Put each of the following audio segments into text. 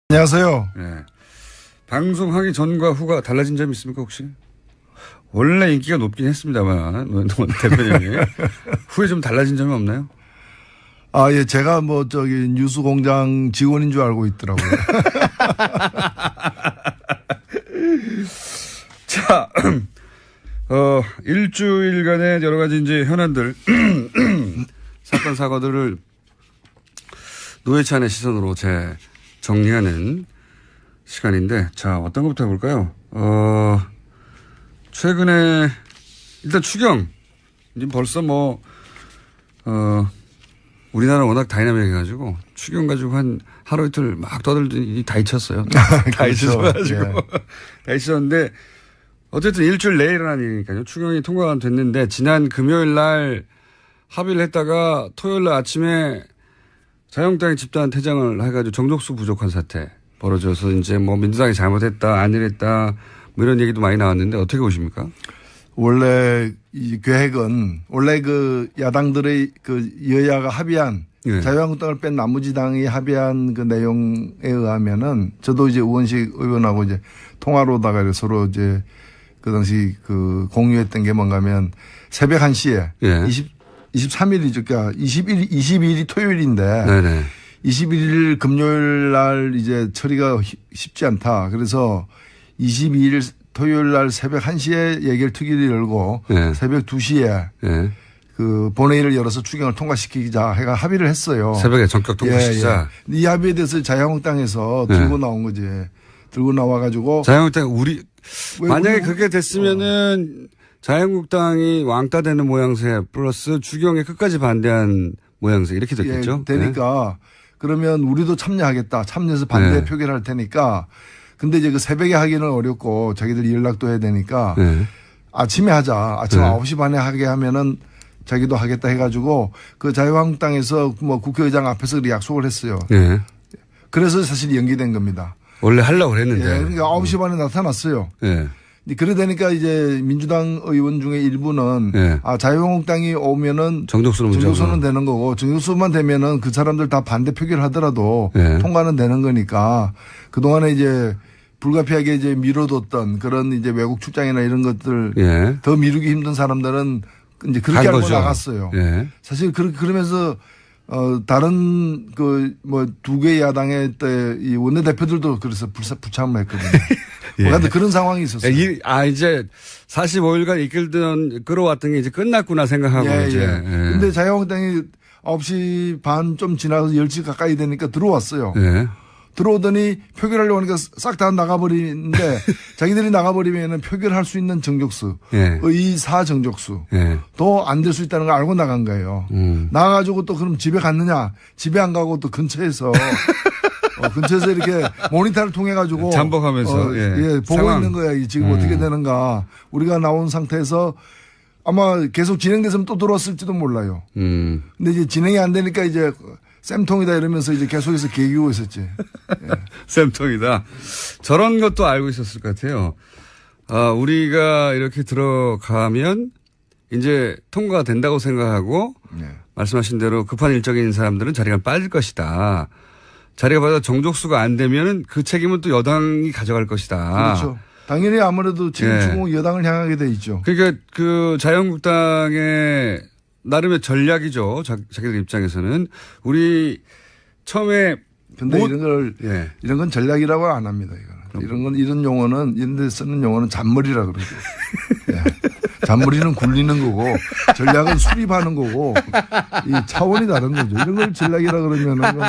안녕하세요. 네. 방송하기 전과 후가 달라진 점이 있습니까 혹시? 원래 인기가 높긴 했습니다만 노원 대표님이 후에 좀 달라진 점이 없나요? 아, 예, 제가 뉴스공장 직원인 줄 알고 있더라고요. 자, 일주일간의 여러 가지 이제 현안들, 사건 사고들을 노회찬의 시선으로 정리하는 시간인데, 자, 어떤 것부터 해볼까요? 최근에, 일단 추경. 지금 벌써 우리나라 워낙 다이나믹해가지고, 추경 가지고 한 하루 이틀 막 떠들더니 다 잊혔어요. 다 잊혀가지고. 네. 다 잊혔는데, 어쨌든 일주일 내에 일어난 일이니까요. 추경이 통과가 됐는데, 지난 금요일 날 합의를 했다가 토요일 날 아침에 자유한국당이 집단 퇴장을 해가지고 정족수 부족한 사태 벌어져서 이제 민주당이 잘못했다, 안일했다, 이런 얘기도 많이 나왔는데 어떻게 보십니까? 원래 이 계획은 원래 야당들의 여야가 합의한 네. 자유한국당을 뺀 나머지 당이 합의한 내용에 의하면은 저도 이제 우원식 의원하고 이제 통화로다가 서로 이제 그 당시 공유했던 게 뭔가면 새벽 1시에 네. 23일이죠. 그러니까 22일이 토요일인데 네네. 21일 금요일 날 이제 처리가 쉽지 않다. 그래서 22일 토요일 날 새벽 1시에 예결특위를 열고 네. 새벽 2시에 네. 본회의를 열어서 추경을 통과시키자 해가 합의를 했어요. 새벽에 전격 통과시키자. 예, 예. 이 합의에 대해서 자유한국당에서 들고 나온 거지. 들고 나와가지고. 자유한국당 만약에 그렇게 됐으면은 자유한국당이 왕따 되는 모양새 플러스 추경에 끝까지 반대한 모양새 이렇게 됐겠죠. 예, 되니까 네. 그러면 우리도 참여하겠다. 참여해서 반대 네. 표결할 테니까. 근데 이제 새벽에 하기는 어렵고 자기들이 연락도 해야 되니까 네. 아침에 하자. 아침 네. 9시 반에 하게 하면은 자기도 하겠다 해가지고 자유한국당에서 국회의장 앞에서 약속을 했어요. 네. 그래서 사실 연기된 겁니다. 원래 하려고 그랬는데. 예, 그러니까 9시 반에 나타났어요. 네. 그러다니까 이제 민주당 의원 중에 일부는 네. 자유한국당이 오면은 정족수는 되는 거고 정족수만 되면은 그 사람들 다 반대 표결 하더라도 네. 통과는 되는 거니까 그동안에 이제 불가피하게 이제 미뤄뒀던 그런 이제 외국 출장이나 이런 것들 네. 더 미루기 힘든 사람들은 이제 그렇게 알고 나갔어요. 네. 사실 그러면서 다른 두 개 야당의 이 원내대표들도 그래서 불참을 했거든요. 예. 그런 상황이 있었어요. 이제 45일간 끌어왔던 게 이제 끝났구나 생각하고 예, 이제. 예. 근데 자유한국당이 9시 반 좀 지나서 10시 가까이 되니까 들어왔어요. 예. 들어오더니 표결하려고 하니까 싹 다 나가버리는데 자기들이 나가버리면은 표결할 수 있는 정족수, 예. 의사 정족수 예. 도 안 될 수 있다는 걸 알고 나간 거예요. 나가가지고 또 그럼 집에 갔느냐? 집에 안 가고 또 근처에서 근처에서 이렇게 모니터를 통해 가지고 잠복하면서 예, 보고 상황. 있는 거야. 지금 어떻게 되는가? 우리가 나온 상태에서 아마 계속 진행됐으면 또 들어왔을지도 몰라요. 근데 이제 진행이 안 되니까 이제 쌤통이다 이러면서 이제 계속해서 개기고 있었지. 예. 쌤통이다. 저런 것도 알고 있었을 것 같아요. 우리가 이렇게 들어가면 이제 통과가 된다고 생각하고 말씀하신 대로 급한 일정인 사람들은 자리가 빠질 것이다. 자리가 받아 정족수가 안 되면은 그 책임은 또 여당이 가져갈 것이다. 그렇죠. 당연히 아무래도 책임 주고 여당을 향하게 돼 있죠. 그러니까 자유한국당의 나름의 전략이죠. 자기들 입장에서는. 우리 처음에. 근데 이런 건 전략이라고 안 합니다. 이런 용어는, 이런 데 쓰는 용어는 잔머리라 그러죠. 예. 잔머리는 굴리는 거고, 전략은 수립하는 거고, 이 차원이 다른 거죠. 이런 걸 전략이라 그러면은,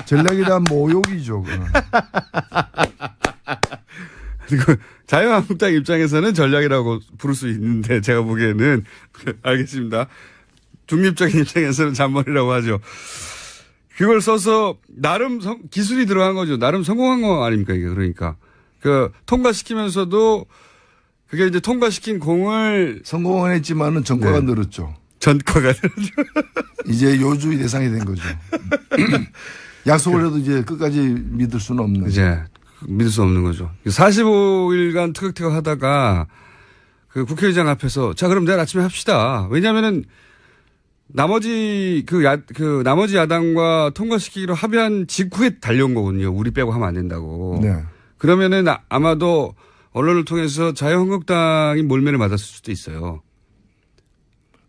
전략에 대한 모욕이죠. 그리고 자유한국당 입장에서는 전략이라고 부를 수 있는데, 제가 보기에는. 알겠습니다. 중립적인 입장에서는 잔머리라고 하죠. 그걸 써서 나름 기술이 들어간 거죠. 나름 성공한 거 아닙니까, 이게. 그러니까. 통과시키면서도 그게 이제 통과시킨 공을. 성공은 했지만은 전과가 늘었죠. 전과가 늘었죠. 이제 요주의 대상이 된 거죠. 약속을 해도 이제 끝까지 믿을 수는 없는. 이제 믿을 수 없는 거죠. 45일간 티격태격 하다가 국회의장 앞에서 자, 그럼 내일 아침에 합시다. 왜냐면은 나머지 나머지 야당과 통과시키기로 합의한 직후에 달려온 거거든요. 우리 빼고 하면 안 된다고. 네. 그러면은 아마도 언론을 통해서 자유한국당이 몰매를 맞았을 수도 있어요.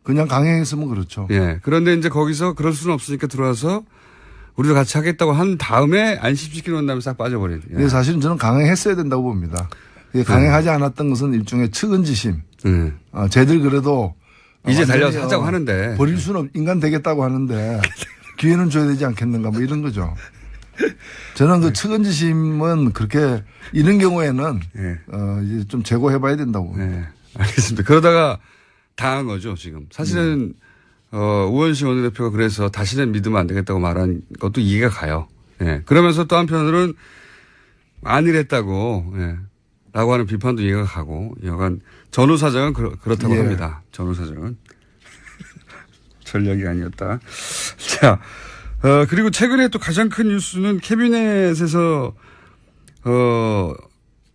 그냥 강행했으면 그렇죠. 예. 그런데 이제 거기서 그럴 수는 없으니까 들어와서 우리도 같이 하겠다고 한 다음에 안심시켜 놓은 다음에 싹 빠져버리는. 예. 사실은 저는 강행했어야 된다고 봅니다. 강행하지 않았던 것은 일종의 측은지심. 쟤들 그래도 이제 달려서 하자고 하는데. 버릴 수는 인간 되겠다고 하는데 기회는 줘야 되지 않겠는가 뭐 이런 거죠. 저는 그 측은지심은 그렇게 이런 경우에는 이제 좀 제고해봐야 된다고 봅니다. 네. 알겠습니다. 그러다가 당한 거죠 지금. 사실은 우원식 원내대표가 그래서 다시는 믿으면 안 되겠다고 말한 것도 이해가 가요. 예. 그러면서 또 한편으로는 안일했다고 라고 하는 비판도 이해가 가고 여간 전후 사정은 그렇다고 합니다. 전후 사정은. 전략이 아니었다. 자, 그리고 최근에 또 가장 큰 뉴스는 캐비넷에서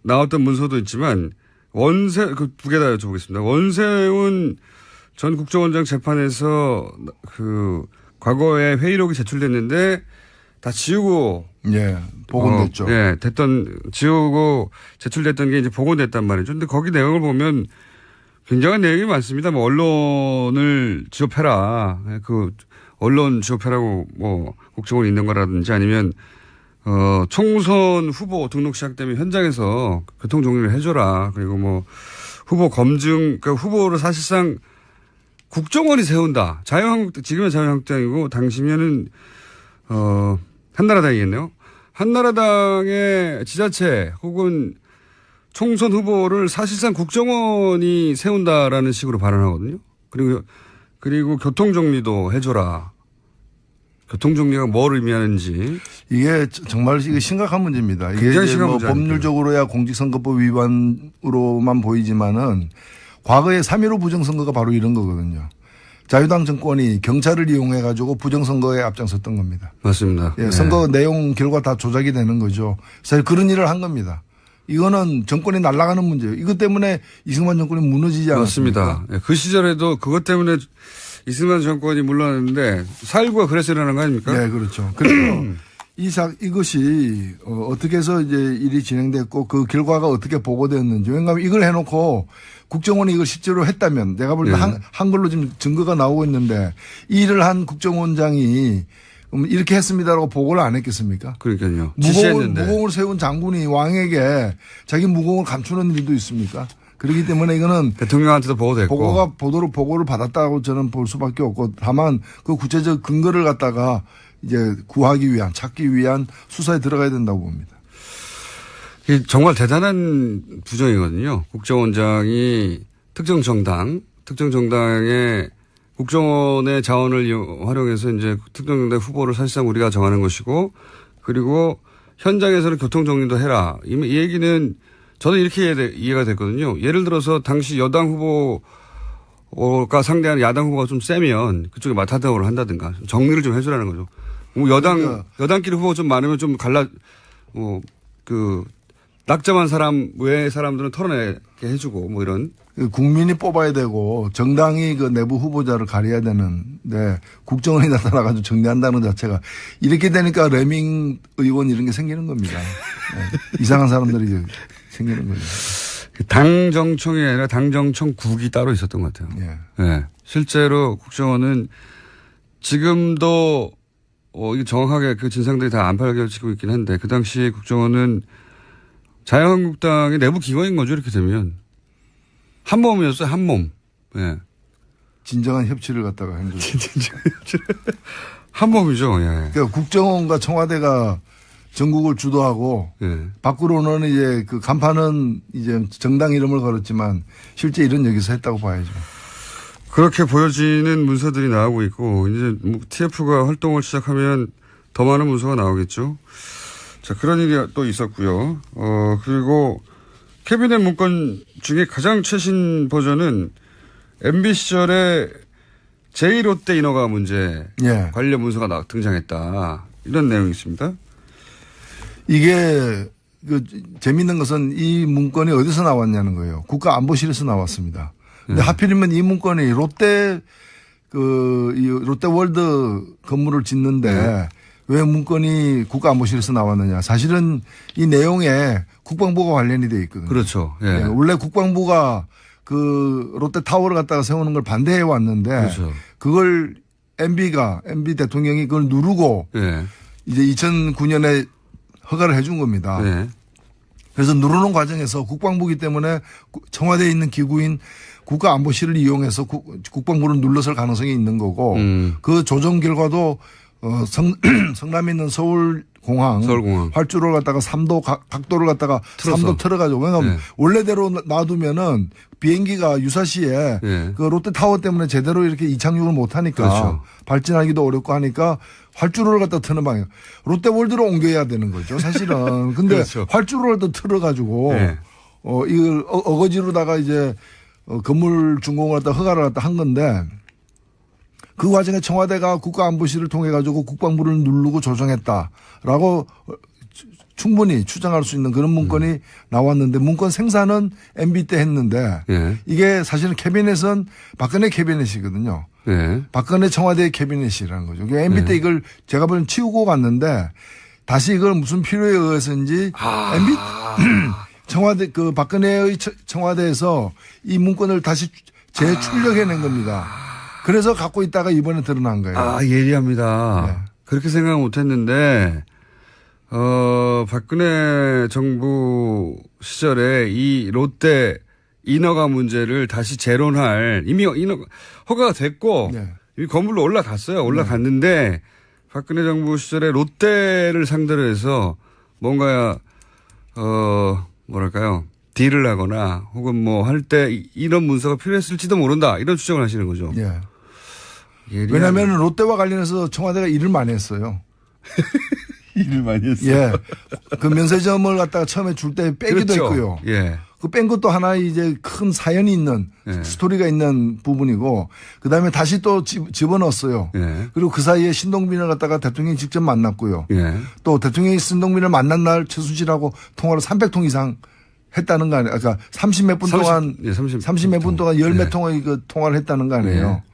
나왔던 문서도 있지만 그 두 개 다 여쭤보겠습니다. 원세훈 전 국정원장 재판에서 그 과거에 회의록이 제출됐는데 다 지우고 복원됐죠. 지우고 제출됐던 게 이제 복원됐단 말이죠. 근데 거기 내용을 보면 굉장한 내용이 많습니다. 뭐 언론을 지업해라. 그 언론 지업해라고 뭐 국정원이 있는 거라든지 아니면 총선 후보 등록 시작되면 현장에서 교통 정리를 해줘라. 그리고 뭐 후보 검증, 그러니까 후보를 사실상 국정원이 세운다. 지금은 자유한국당이고 당시면은 한나라당이겠네요. 한나라당의 지자체 혹은 총선 후보를 사실상 국정원이 세운다라는 식으로 발언하거든요. 그리고 교통 정리도 해줘라. 교통 정리가 뭘 의미하는지. 이게 정말 이게 심각한 문제입니다. 이게 굉장히 심각한 뭐 문제 법률적으로야 공직선거법 위반으로만 보이지만은 과거에 3.15 부정선거가 바로 이런 거거든요. 자유당 정권이 경찰을 이용해 가지고 부정선거에 앞장섰던 겁니다. 맞습니다. 선거 내용 결과 다 조작이 되는 거죠. 사실 그런 일을 한 겁니다. 이거는 정권이 날아가는 문제예요. 이것 때문에 이승만 정권이 무너지지 않았습니까? 맞습니다. 그 시절에도 그것 때문에 이승만 정권이 물러났는데 4.19가 그래서 일어나는 거 아닙니까? 네, 그렇죠. 그래서 이것이 어떻게 해서 이제 일이 진행됐고 그 결과가 어떻게 보고됐는지. 왜냐하면 이걸 해놓고 국정원이 이걸 실제로 했다면 내가 볼 때 한글로 지금 증거가 나오고 있는데 이 일을 한 국정원장이 이렇게 했습니다라고 보고를 안 했겠습니까? 그러니까요. 무공을 세운 장군이 왕에게 자기 무공을 감추는 일도 있습니까? 그렇기 때문에 이거는 대통령한테도 보고됐고 보고를 받았다고 저는 볼 수밖에 없고 다만 그 구체적 근거를 갖다가 이제 찾기 위한 수사에 들어가야 된다고 봅니다. 정말 대단한 부정이거든요. 국정원장이 특정 정당의 국정원의 자원을 활용해서 이제 특정 정당 후보를 사실상 우리가 정하는 것이고 그리고 현장에서는 교통 정리도 해라. 이 얘기는 저는 이렇게 이해가 됐거든요. 예를 들어서 당시 여당 후보가 상대하는 야당 후보가 좀 세면 그쪽에 맞타당을 한다든가 정리를 좀 해주라는 거죠. 뭐 여당끼리 후보가 좀 많으면 좀 낙점한 사람 외의 사람들은 털어내게 해주고 뭐 이런. 국민이 뽑아야 되고 정당이 그 내부 후보자를 가려야 되는데 국정원이 나타나가지고 정리한다는 자체가 이렇게 되니까 레밍 의원 이런 게 생기는 겁니다. 이상한 사람들이 생기는 거죠. 당정청이 아니라 당정청국이 따로 있었던 것 같아요. 실제로 국정원은 지금도 이게 정확하게 그 진상들이 다 안 밝혀지고 있긴 한데 그 당시 국정원은 자유한국당의 내부 기관인 거죠. 이렇게 되면. 한 몸이었어요. 한 몸. 진정한 협치를 갖다가 한 거죠. 한 몸이죠. 그러니까 국정원과 청와대가 전국을 주도하고 밖으로는 이제 그 간판은 이제 정당 이름을 걸었지만 실제 일은 여기서 했다고 봐야죠. 그렇게 보여지는 문서들이 나오고 있고 이제 TF가 활동을 시작하면 더 많은 문서가 나오겠죠. 자, 그런 일이 또 있었고요. 그리고 캐비넷 문건 중에 가장 최신 버전은 MB 시절에 제1롯데 인허가 문제 관련 문서가 등장했다. 이런 내용이 있습니다. 이게 재미있는 것은 이 문건이 어디서 나왔냐는 거예요. 국가안보실에서 나왔습니다. 근데 하필이면 이 문건이 롯데 이 롯데월드 건물을 짓는데 왜 문건이 국가안보실에서 나왔느냐. 사실은 이 내용에 국방부가 관련이 돼 있거든요. 그렇죠. 예. 원래 국방부가 그 롯데타워를 갖다가 세우는 걸 반대해 왔는데 그렇죠. 그걸 MB 대통령이 그걸 누르고 예. 이제 2009년에 허가를 해 준 겁니다. 예. 그래서 누르는 과정에서 국방부기 때문에 청와대에 있는 기구인 국가안보실을 이용해서 국방부를 눌렀을 가능성이 있는 거고 그 조정 결과도 성남에 있는 서울공항 활주로를 갖다가 3도 각도를 갖다가 틀었어. 3도 틀어가지고 왜냐하면 네. 원래대로 놔두면은 비행기가 유사시에 네. 그 롯데타워 때문에 제대로 이렇게 이착륙을 못하니까 그렇죠. 발진하기도 어렵고 하니까 활주로를 갖다 트는 방향. 롯데월드로 옮겨야 되는 거죠 사실은. 근데 그렇죠. 활주로를 또 틀어가지고 네. 이걸 어거지로다가 이제 건물 준공을 갖다 허가를 갖다 한 건데 그 과정에 청와대가 국가안보실을 통해 가지고 국방부를 누르고 조정했다라고 충분히 추정할 수 있는 그런 문건이 나왔는데 문건 생산은 MB 때 했는데 예. 이게 사실은 캐비넷은 박근혜 캐비넷이거든요. 예. 박근혜 청와대 캐비넷이라는 거죠. MB 때 이걸 제가 보기엔 치우고 갔는데 다시 이걸 무슨 필요에 의해서인지 MB 청와대 그 박근혜의 청와대에서 이 문건을 다시 재출력해낸 겁니다. 그래서 갖고 있다가 이번에 드러난 거예요. 예리합니다. 네. 그렇게 생각 못 했는데, 박근혜 정부 시절에 이 롯데 인허가 문제를 다시 재론할 이미 허가가 됐고, 네. 이미 건물로 올라갔어요. 올라갔는데, 네. 박근혜 정부 시절에 롯데를 상대로 해서 뭔가, 뭐랄까요. 딜을 하거나 혹은 뭐 할 때 이런 문서가 필요했을지도 모른다. 이런 추정을 하시는 거죠. 네. 왜냐하면 롯데와 관련해서 청와대가 일을 많이 했어요. 일을 많이 했어요. 예. 그 면세점을 갖다가 처음에 줄 때 빼기도 그렇죠. 했고요. 예. 그 뺀 것도 하나 이제 큰 사연이 있는 예. 스토리가 있는 부분이고 그다음에 다시 또 집어넣었어요. 예. 그리고 그 사이에 신동빈을 갖다가 대통령이 직접 만났고요. 예. 또 대통령이 신동빈을 만난 날 최순실하고 통화를 300통 이상 했다는 거 아니에요. 그러니까 30몇 분 동안 30몇 분 동안 10몇 예. 통의 그 통화를 했다는 거 아니에요. 예.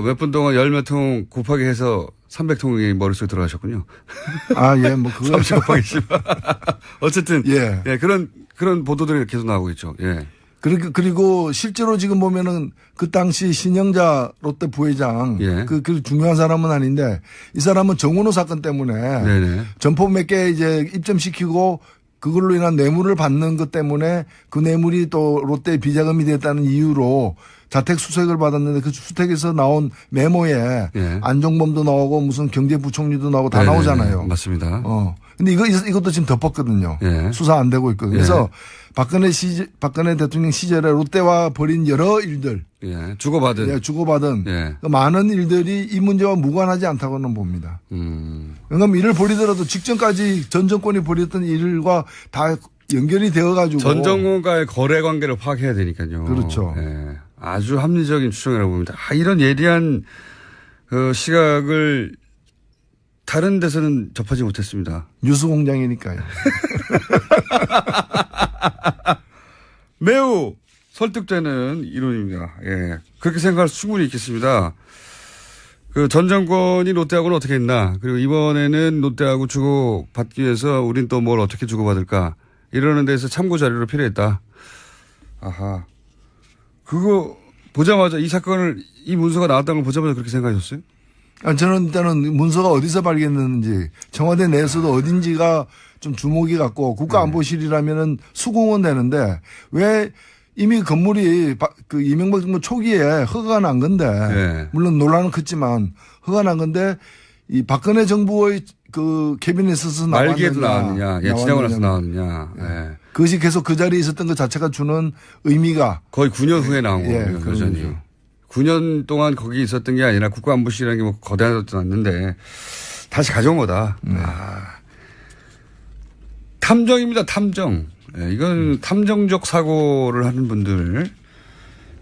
몇 분 동안 10몇 통 곱하기 해서 300통이 머릿속에 들어가셨군요. 예, 뭐 그거 30 곱하기 10. 어쨌든 예. 예, 그런 보도들이 계속 나오고 있죠. 예. 그리고 실제로 지금 보면은 그 당시 신영자 롯데 부회장 예. 그 중요한 사람은 아닌데 이 사람은 정은호 사건 때문에 네네. 점포 몇 개 이제 입점시키고 그걸로 인한 뇌물을 받는 것 때문에 그 뇌물이 또 롯데 비자금이 됐다는 이유로 자택 수색을 받았는데 그 수색에서 나온 메모에 예. 안종범도 나오고 무슨 경제부총리도 나오고 다 네네네. 나오잖아요. 맞습니다. 근데 이것도 지금 덮었거든요. 예. 수사 안 되고 있거든요. 그래서 예. 박근혜 대통령 시절에 롯데와 벌인 여러 일들. 예. 주고받은. 예. 그 많은 일들이 이 문제와 무관하지 않다고는 봅니다. 그러니까 이를 벌이더라도 직전까지 전 정권이 벌였던 일과 다 연결이 되어가지고. 전 정권과의 거래 관계를 파악해야 되니까요. 그렇죠. 예. 아주 합리적인 추정이라고 봅니다. 이런 예리한 시각을 다른 데서는 접하지 못했습니다. 뉴스 공장이니까요. 매우 설득되는 이론입니다. 예. 그렇게 생각할 수 충분히 있겠습니다. 전 정권이 롯데하고는 어떻게 했나. 그리고 이번에는 롯데하고 주고받기 위해서 우린 또 뭘 어떻게 주고받을까. 이러는 데서 참고 자료로 필요했다. 아하. 그거 보자마자 이 문서가 나왔다는 걸 보자마자 그렇게 생각하셨어요? 저는 일단은 문서가 어디서 발견됐는지 청와대 내에서도 어딘지가 좀 주목이 갔고 국가안보실이라면은 수긍은 되는데 왜 이미 건물이 그 이명박 정부 초기에 허가가 난 건데 네. 물론 논란은 컸지만 허가가 난 건데 이 박근혜 정부의 그 캐비넷에서 말기에도 나왔느냐, 지나고 나서 나왔느냐. 네. 그것이 계속 그 자리에 있었던 것 자체가 주는 의미가 거의 9년 후에 나온 거예요. 여전히. 9년 동안 거기 있었던 게 아니라 국가안보실이라는 게 뭐 거대하지 않는데 다시 가져온 거다. 탐정입니다. 탐정. 네, 이건 탐정적 사고를 하는 분들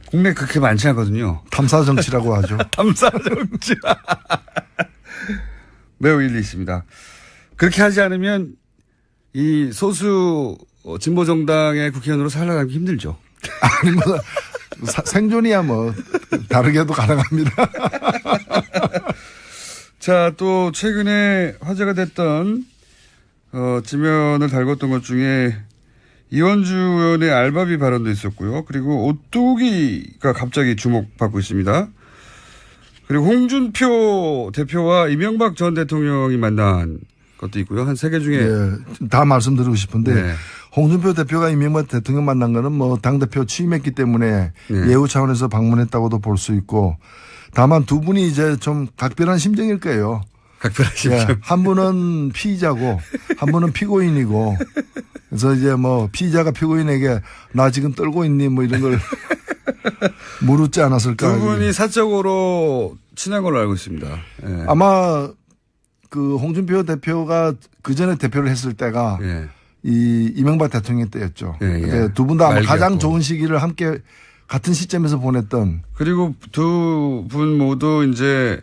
국내에 그렇게 많지 않거든요. 탐사정치라고 하죠. 탐사정치. 매우 일리 있습니다. 그렇게 하지 않으면 이 소수 진보정당의 국회의원으로 살아가기 힘들죠. 아니, 생존이야 뭐 다르게도 가능합니다. 자, 또 최근에 화제가 됐던 지면을 달궜던 것 중에 이원주 의원의 알바비 발언도 있었고요. 그리고 오뚜기가 갑자기 주목받고 있습니다. 그리고 홍준표 대표와 이명박 전 대통령이 만난 것도 있고요. 한 3개 중에. 예, 다 말씀드리고 싶은데 네. 홍준표 대표가 이명박 대통령 만난 거는 뭐 당대표 취임했기 때문에 네. 예우 차원에서 방문했다고도 볼 수 있고 다만 두 분이 이제 좀 각별한 심정일 거예요. 각별한 심정. 예, 한 분은 피의자고 한 분은 피고인이고 그래서 이제 뭐 피의자가 피고인에게 나 지금 떨고 있니 뭐 이런 걸 물었지 않았을까. 두 분이 사적으로 친한 걸로 알고 있습니다. 예. 아마 그 홍준표 대표가 그 전에 대표를 했을 때가 예. 이 이명박 대통령 때였죠. 예. 두 분 다 아마 가장 말기였고. 좋은 시기를 함께 같은 시점에서 보냈던. 그리고 두 분 모두 이제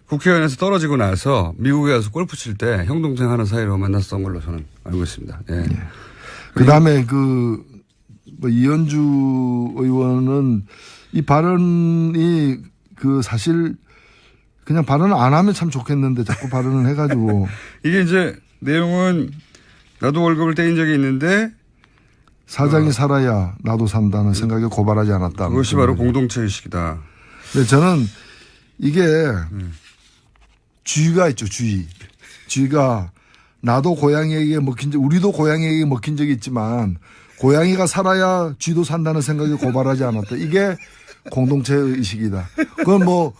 국회의원에서 떨어지고 나서 미국에 가서 골프 칠 때 형 동생 하는 사이로 만났던 걸로 저는 알고 있습니다. 예. 예. 그다음에 뭐 이현주 의원은 이 발언이 사실 그냥 발언을 안 하면 참 좋겠는데 자꾸 발언을 해가지고 이게 이제 내용은 나도 월급을 떼인 적이 있는데 사장이 살아야 나도 산다는 생각에 고발하지 않았다. 그것이 바로 공동체 의식이다. 근데 저는 이게 쥐가 있죠, 쥐. 쥐가 나도 고양이에게 먹힌 적, 우리도 고양이에게 먹힌 적이 있지만 고양이가 살아야 쥐도 산다는 생각에 고발하지 않았다. 이게 공동체 의식이다. 그건 뭐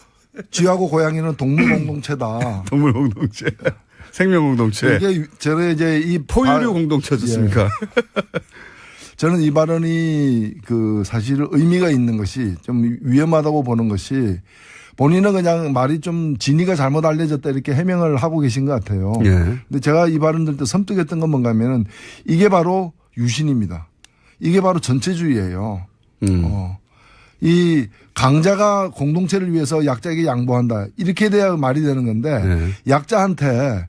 쥐하고 고양이는 동물 공동체다. 동물 공동체. 생명 공동체. 이게 저는 이제 이 포유류 공동체였습니까? 예. 저는 이 발언이 사실 의미가 있는 것이 좀 위험하다고 보는 것이 본인은 그냥 말이 좀 진위가 잘못 알려졌다 이렇게 해명을 하고 계신 것 같아요. 예. 근데 제가 이 발언 들 때 섬뜩했던 건 뭔가 하면은 이게 바로 유신입니다. 이게 바로 전체주의예요. 이 강자가 공동체를 위해서 약자에게 양보한다. 이렇게 돼야 말이 되는 건데 약자한테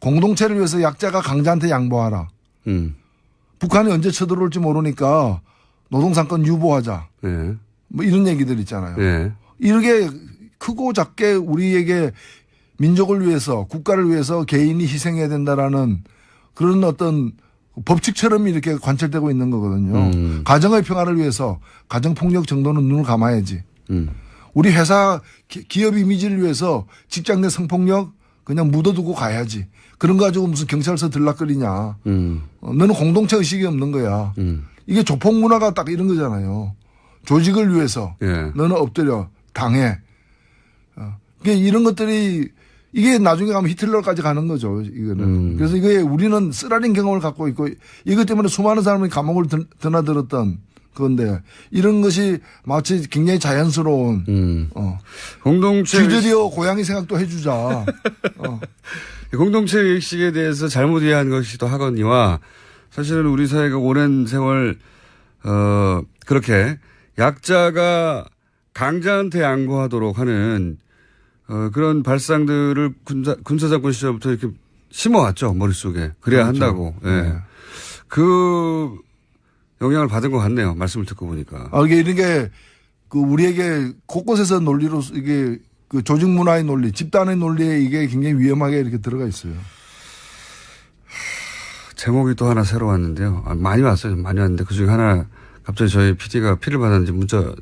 공동체를 위해서 약자가 강자한테 양보하라. 북한이 언제 쳐들어올지 모르니까 노동상권 유보하자. 예. 뭐 이런 얘기들 있잖아요. 예. 이렇게 크고 작게 우리에게 민족을 위해서 국가를 위해서 개인이 희생해야 된다라는 그런 어떤 법칙처럼 이렇게 관철되고 있는 거거든요. 가정의 평화를 위해서 가정폭력 정도는 눈을 감아야지. 우리 회사 기업 이미지를 위해서 직장 내 성폭력 그냥 묻어두고 가야지. 그런 거 가지고 무슨 경찰서 들락거리냐. 너는 공동체 의식이 없는 거야. 이게 조폭 문화가 딱 이런 거잖아요. 조직을 위해서 예. 너는 엎드려 당해. 그러니까 이런 것들이 이게 나중에 가면 히틀러까지 가는 거죠. 이거는. 그래서 이게 우리는 쓰라린 경험을 갖고 있고 이것 때문에 수많은 사람이 감옥을 드나들었던 그건데 이런 것이 마치 굉장히 자연스러운 공동체 쥐들이여 고양이 생각도 해주자. 공동체 의식에 대해서 잘못 이해한 것이기도 하거니와 사실은 우리 사회가 오랜 세월 그렇게 약자가 강자한테 양보하도록 하는 그런 발상들을 군사정권 시절부터 이렇게 심어왔죠, 머릿속에. 그래야 그렇죠. 한다고. 예. 네. 그 영향을 받은 것 같네요. 말씀을 듣고 보니까. 이게 이런 게 우리에게 곳곳에서 논리로 이게 조직 문화의 논리, 집단의 논리에 이게 굉장히 위험하게 이렇게 들어가 있어요. 제목이 또 하나 새로 왔는데요. 많이 왔어요. 많이 왔는데 그 중에 하나 갑자기 저희 PD가 피를 받았는지 문자를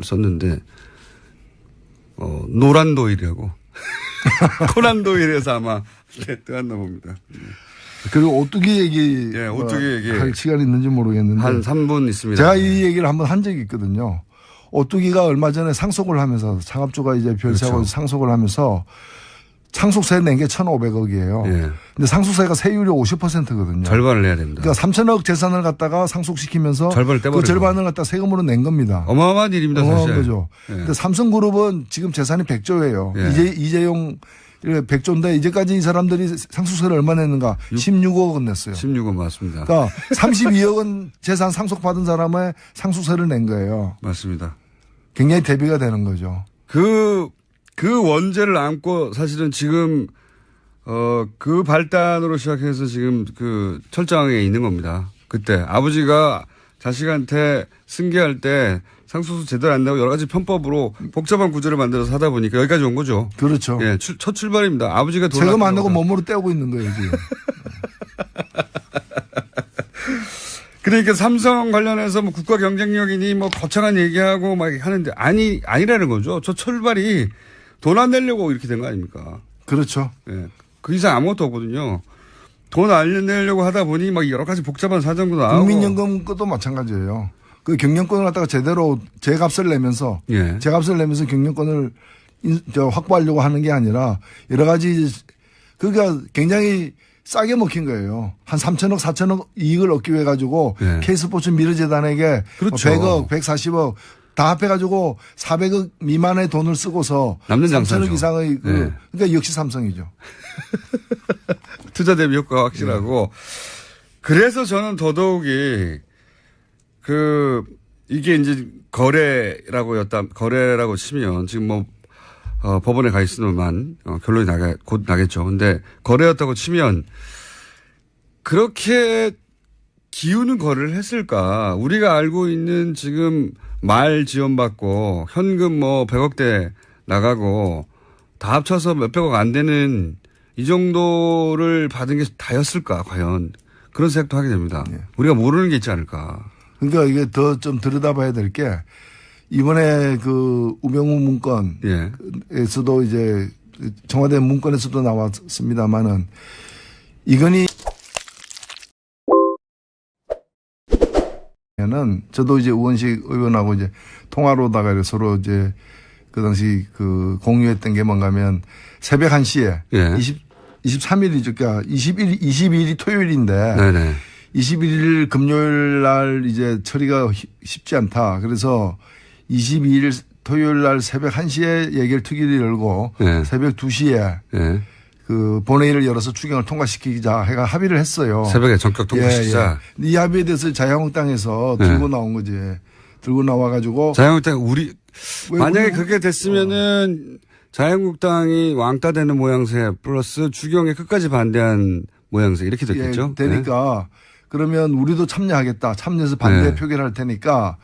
썼는데, 노란 도일이라고. 코난 도일에서 아마 뜨었나 봅니다. 그리고 오뚜기 얘기. 예, 오뚜기 얘기. 할 시간이 있는지 모르겠는데. 한 3분 있습니다. 제가 이 얘기를 한번 한 적이 있거든요. 오뚜기가 얼마 전에 상속을 하면서 창업주가 이제 별세하고 그렇죠. 상속을 하면서 상속세 낸 게 1,500억이에요. 예. 근데 상속세가 세율이 50%거든요. 절반을 내야 됩니다. 그러니까 3천억 재산을 갖다가 상속시키면서 절반을 떼버리고. 그 절반을 갖다 세금으로 낸 겁니다. 어마어마한 일입니다, 사실. 어마어마한 거죠. 예. 근데 삼성그룹은 지금 재산이 100조예요. 예. 이재용 100조인데 이제까지 이 사람들이 상속세를 얼마 냈는가? 16억은 냈어요. 16억 맞습니다. 그러니까 32억은 재산 상속받은 사람의 상속세를 낸 거예요. 맞습니다. 굉장히 대비가 되는 거죠. 그 원죄를 안고 사실은 지금, 그 발단으로 시작해서 지금 그 철장에 있는 겁니다. 그때 아버지가 자식한테 승계할 때 상속세 제대로 안 내고 여러 가지 편법으로 복잡한 구조를 만들어서 하다 보니까 여기까지 온 거죠. 그렇죠. 예, 첫 출발입니다. 아버지가 돈 세금 안 내고 몸으로 떼고 있는 거예요, 지금. 그러니까 삼성 관련해서 뭐 국가 경쟁력이니 뭐 거창한 얘기하고 막 하는데 아니라는 거죠. 저 출발이 돈 안 내려고 이렇게 된 거 아닙니까? 그렇죠. 예. 그 이상 아무것도 없거든요. 돈 안 내려고 하다 보니 막 여러 가지 복잡한 사정도 나오고. 국민연금 것도 마찬가지예요. 그 경영권을 갖다가 제대로 제값을 내면서 예. 제값을 내면서 경영권을 확보하려고 하는 게 아니라 여러 가지 그러니까 굉장히 싸게 먹힌 거예요. 한 3천억, 4천억 이익을 얻기 위해 가지고 예. K스포츠 미르재단에게 그렇죠. 100억, 140억 다 합해가지고 400억 미만의 돈을 쓰고서 남는 3천억 장사죠. 이상의 예. 그러니까 역시 삼성이죠. 투자 대비 효과가 확실하고. 그래서 저는 더더욱이 이게 이제 거래라고 치면 지금 뭐, 법원에 가 있으면 결론이 곧 나겠죠. 근데 거래였다고 치면 그렇게 기우는 거래를 했을까? 우리가 알고 있는 지금 말 지원받고 현금 뭐 100억대 나가고 다 합쳐서 몇백억 안 되는 이 정도를 받은 게 다였을까? 과연. 그런 생각도 하게 됩니다. 네. 우리가 모르는 게 있지 않을까. 그러니까 이게 더 좀 들여다봐야 될 게 이번에 그 우병우 문건에서도 이제 청와대 문건에서도 나왔습니다만은 이건희 는 저도 이제 우원식 의원하고 이제 통화로다가 서로 이제 그 당시 그 공유했던 게 뭔가 하면 새벽 1시에 예. 23일이죠. 그러니까 22일이 토요일인데 네네. 21일 금요일 날 이제 처리가 쉽지 않다. 그래서 22일 토요일 날 새벽 1시에 예결특위를 열고 네. 새벽 2시에 네. 그 본회의를 열어서 추경을 통과시키자 해가 합의를 했어요. 새벽에 전격 통과시키자. 예, 예. 이 합의에 대해서 자유한국당에서 네. 들고 나온 거지. 들고 나와가지고. 자유한국당 만약에 우리 그게 됐으면은 자유한국당이 왕따 되는 모양새 플러스 추경에 끝까지 반대한 모양새 이렇게 됐겠죠. 예, 되니까 그러면 우리도 참여하겠다. 참여해서 반대 네. 표결을 할 테니까.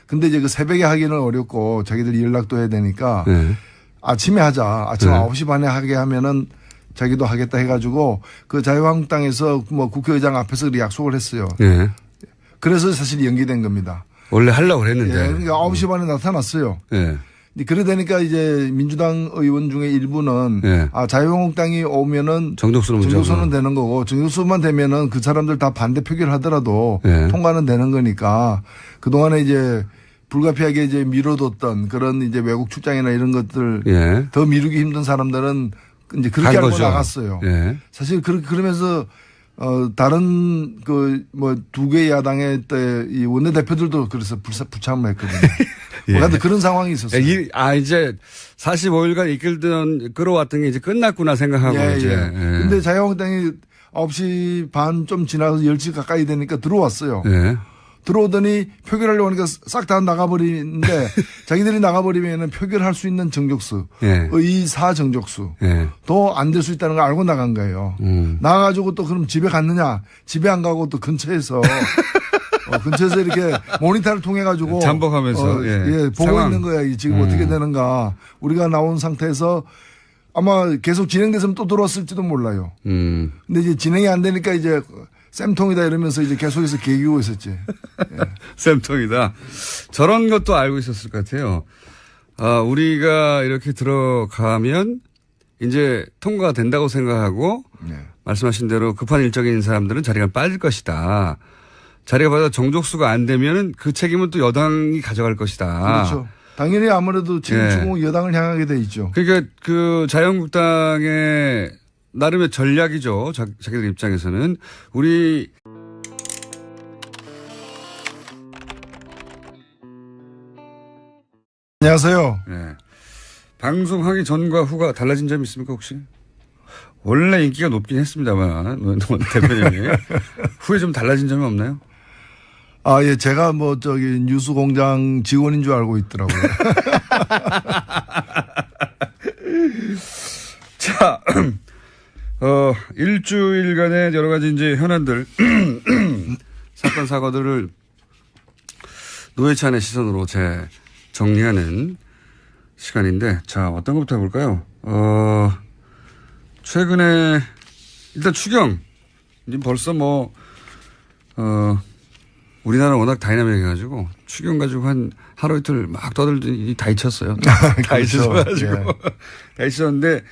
근데 이제 그 새벽에 하기는 어렵고 자기들이 연락도 해야 되니까 네. 아침에 하자. 아침 네. 9시 반에 하게 하면은 자기도 하겠다 해가지고 그 자유한국당에서 뭐 국회의장 앞에서 약속을 했어요. 네. 그래서 사실 연기된 겁니다. 원래 하려고 그랬는데. 예, 그러니까 9시 반에 나타났어요. 네. 그래 되니까 이제 민주당 의원 중에 일부는 네. 자유한국당이 오면은 정족수는 되는 거고 정족수만 되면은 그 사람들 다 반대 표결을 하더라도 네. 통과는 되는 거니까 그동안에 이제 불가피하게 이제 미뤄뒀던 그런 이제 외국 출장이나 이런 것들 예. 더 미루기 힘든 사람들은 이제 그렇게 알고 나갔어요. 예. 사실 그러면서 다른 그 뭐 두 개 야당의 이 원내대표들도 그래서 불참을 했거든요. 예. 하여튼 그런 상황이 있었어요. 이제 45일간 끌어왔던 게 이제 끝났구나 생각하고 이제. 예. 근데 자유한국당이 9시 반 좀 지나서 10시 가까이 되니까 들어왔어요. 예. 들어오더니 표결하려고 하니까 싹 다 나가버리는데 자기들이 나가버리면 표결할 수 있는 정족수, 예. 의사 정족수 예. 더 안 될 수 있다는 걸 알고 나간 거예요. 나가가지고 또 그럼 집에 갔느냐? 집에 안 가고 또 근처에서 근처에서 이렇게 모니터를 통해 가지고 잠복하면서 보고 상황. 있는 거야. 지금 어떻게 되는가? 우리가 나온 상태에서 아마 계속 진행됐으면 또 들어왔을지도 몰라요. 근데 이제 진행이 안 되니까 이제 쌤통이다 이러면서 이제 계속해서 개기고 있었지. 예. 쌤통이다. 저런 것도 알고 있었을 것 같아요. 우리가 이렇게 들어가면 이제 통과가 된다고 생각하고 네. 말씀하신 대로 급한 일정이 있는 사람들은 자리가 빠질 것이다. 자리가 빠져 정족수가 안 되면 그 책임은 또 여당이 가져갈 것이다. 그렇죠. 당연히 아무래도 책임지고 여당을 향하게 돼 있죠. 그러니까 그 자유한국당의 나름의 전략이죠. 자기들 입장에서는. 우리 안녕하세요. 네. 방송하기 전과 후가 달라진 점이 있습니까 혹시? 원래 인기가 높긴 했습니다만 대표님이 후에 좀 달라진 점이 없나요? 예, 제가 뉴스공장 직원인 줄 알고 있더라고요. 자, 일주일간의 여러 가지 이제 현안들, 사건, 사고들을 노회찬의 시선으로 정리하는 시간인데, 자, 어떤 것부터 해볼까요? 최근에, 일단 추경. 이제 벌써 우리나라 워낙 다이나믹해가지고, 추경 가지고 하루 이틀 막 떠들더니 다 잊혔어요. 다 잊혀져가지고. 예. 다 잊혔는데,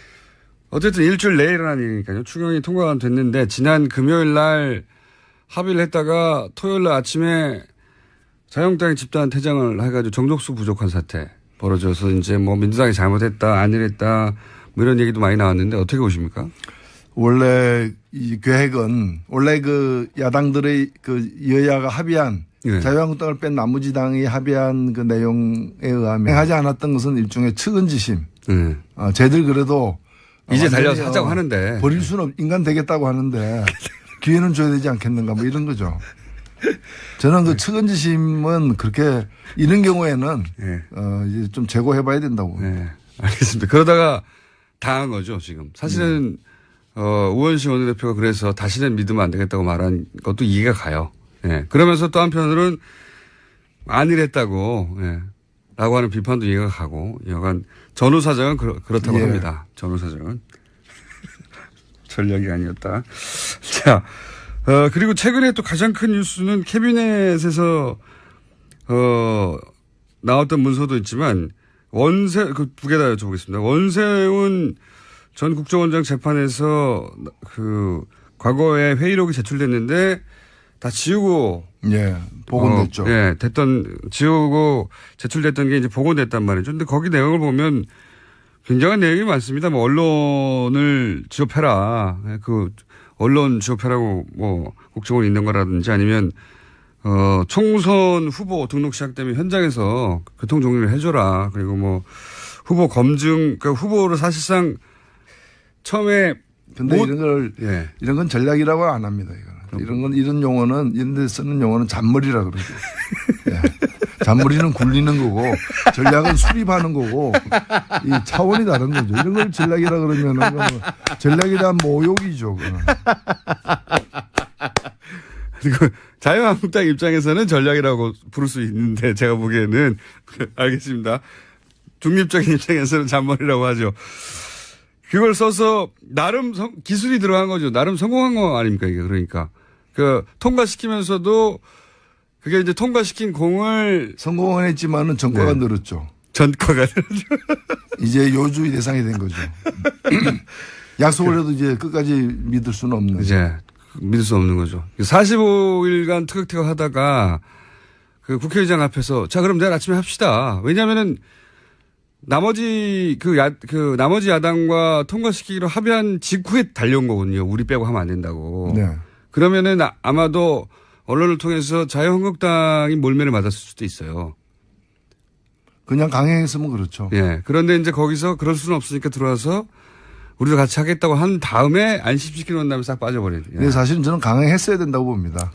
어쨌든 일주일 내에 일어난 일이니까요. 추경이 통과가 됐는데, 지난 금요일 날 합의를 했다가 토요일 날 아침에 자유한국당이 집단 퇴장을 해가지고 정족수 부족한 사태 벌어져서 이제 민주당이 잘못했다, 안일했다, 이런 얘기도 많이 나왔는데 어떻게 보십니까? 원래 이 계획은 원래 그 야당들의 그 여야가 합의한 네. 자유한국당을 뺀 나머지당이 합의한 그 내용에 의하면 하지 않았던 것은 일종의 측은지심. 쟤들 그래도 이제 달려서 하자고 하는데 버릴 수는 인간 되겠다고 하는데 기회는 줘야 되지 않겠는가 이런 거죠. 저는 그 측은지심은 그렇게 이런 경우에는 네. 이제 좀 제고해봐야 된다고. 네. 알겠습니다. 그러다가 당한 거죠 지금. 사실은 우원식 원내대표가 그래서 다시는 믿으면 안 되겠다고 말한 것도 이해가 가요. 네. 그러면서 또 한편으로는 안일했다고 라고 하는 비판도 이해가 가고 여간 전후 사정은 그렇다고 예. 합니다. 전후 사정은. 전략이 아니었다. 자. 그리고 최근에 또 가장 큰 뉴스는 캐비넷에서, 나왔던 문서도 있지만, 두 개 다 여쭤보겠습니다. 원세훈 전 국정원장 재판에서 과거에 회의록이 제출됐는데, 다 지우고. 예, 복원됐죠. 지우고 제출됐던 게 이제 복원됐단 말이죠. 근데 거기 내용을 보면 굉장한 내용이 많습니다. 언론을 지급해라. 언론 지급해라고 국정원이 있는 거라든지 아니면 총선 후보 등록 시작되면 현장에서 교통 정리를 해줘라. 그리고 후보 검증, 그러니까 후보를 사실상 처음에 근데 이런 건 전략이라고 안 합니다. 이런 용어는 이런 데 쓰는 용어는 잔머리라 그러죠. 예. 잔머리는 굴리는 거고 전략은 수립하는 거고 이 차원이 다른 거죠. 이런 걸 전략이라 그러면은 전략에 대한 모욕이죠. 그리고 자유한국당 입장에서는 전략이라고 부를 수 있는데 제가 보기에는 알겠습니다. 중립적인 입장에서는 잔머리라고 하죠. 그걸 써서 나름 기술이 들어간 거죠. 나름 성공한 거 아닙니까 이게 그러니까 통과시키면서도 그게 이제 통과시킨 공을 성공은 했지만은 전과가 늘었죠. 전과가 늘었죠. 이제 요주의 대상이 된 거죠. 약속을 해도 이제 끝까지 믿을 수는 없는. 이제 믿을 수 없는 거죠. 45일간 티격태격 하다가 국회의장 앞에서 자 그럼 내일 아침에 합시다. 왜냐하면은 나머지 나머지 야당과 통과시키기로 합의한 직후에 달려온 거거든요. 우리 빼고 하면 안 된다고. 네. 그러면은 아마도 언론을 통해서 자유한국당이 몰매를 맞았을 수도 있어요. 그냥 강행했으면 그렇죠. 예. 그런데 이제 거기서 그럴 수는 없으니까 들어와서 우리도 같이 하겠다고 한 다음에 안심시키는 다음에 싹 빠져버리는. 예. 사실은 저는 강행했어야 된다고 봅니다.